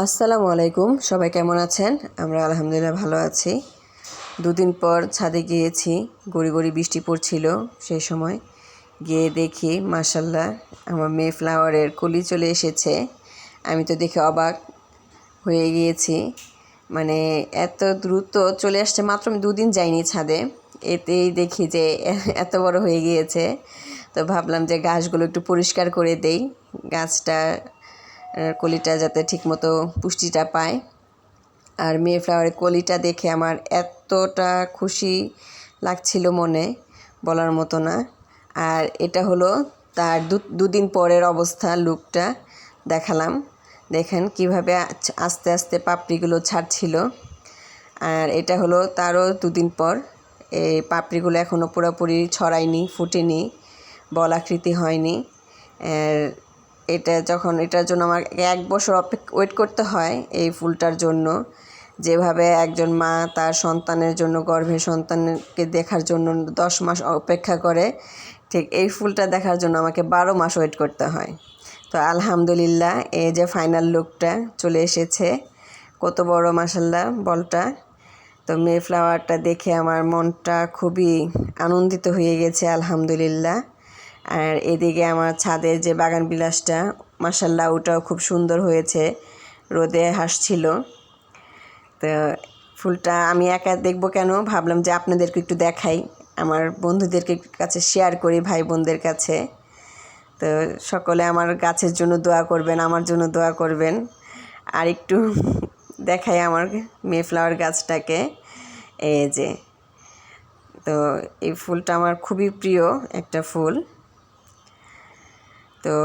আসসালামু আলাইকুম, সবাই কেমন আছেন? আমরা আলহামদুলিল্লাহ ভালো আছি। দুদিন পর ছাদে গিয়েছি, গড়ি গড়ি বৃষ্টি পড়ছিল। সেই সময় গিয়ে দেখি মাশাআল্লাহ আমার ফ্লাওয়ারের কলি চলে এসেছে। আমি তো দেখে অবাক হয়ে গিয়েছি, মানে এত দ্রুত চলে আসছে। মাত্র আমি দুদিন যাইনি ছাদে, এতেই দেখি যে এত বড় হয়ে গিয়েছে। তো ভাবলাম যে গাছগুলো একটু পরিষ্কার করে দেই, গাছটা কলিটা যাতে ঠিকমতো পুষ্টিটা পায়। আর ফ্লাওয়ারের কলিটা দেখে আমার এতটা খুশি লাগছিল, মনে বলার মতো না। আর এটা হলো তার দুদিন পরের অবস্থা, লুকটা দেখালাম। দেখেন কিভাবে আস্তে আস্তে পাপড়িগুলো ছাড়ছিল। আর এটা হলো তারও দুদিন পর। এই পাপড়িগুলো এখনও পুরোপুরি ছড়ায়নি, ফুটেনি, বল আকৃতি হয়নি। এটার জন্য আমার 1 বছর ওয়েট করতে হয় এই ফুলটার জন্য। যেভাবে একজন মা তার সন্তানের জন্য, গর্ভে সন্তানকে দেখার জন্য 10 মাস অপেক্ষা করে, ঠিক এই ফুলটা দেখার জন্য আমাকে 12 মাস ওয়েট করতে হয়। তো আলহামদুলিল্লাহ, এই যে ফাইনাল লুকটা চলে এসেছে। কত বড় মাশাআল্লাহ বলটা। তো ফ্লাওয়ারটা দেখে আমার মনটা খুবই আনন্দিত হয়ে গেছে আলহামদুলিল্লাহ। আর এদিকে আমার ছাদের যে বাগান বিলাসটা মাশাআল্লাহ, ওটাও খুব সুন্দর হয়েছে, রোদে হাসছিল। তো ফুলটা আমি একা দেখবো কেন, ভাবলাম যে আপনাদেরকে একটু দেখাই, আমার বন্ধুদেরকে কাছে শেয়ার করি, ভাই বোনদের কাছে। তো সকলে আমার গাছের জন্য দোয়া করবেন, আমার জন্য দোয়া করবেন। আর একটু দেখাই আমার ফ্লাওয়ার গাছটাকে। এই যে, তো এই ফুলটা আমার খুবই প্রিয় একটা ফুল। তো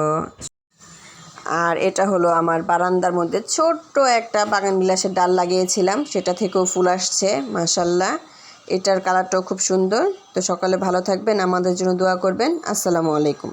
আর এটা হলো আমার বারান্দার মধ্যে ছোট্ট একটা বাগান বিলাসের ডাল লাগিয়েছিলাম, সেটা থেকেও ফুল আসছে মাশাআল্লাহ। এটার কালারটাও খুব সুন্দর। তো সকালে ভালো থাকবেন, আমাদের জন্য দোয়া করবেন। আসসালামু আলাইকুম।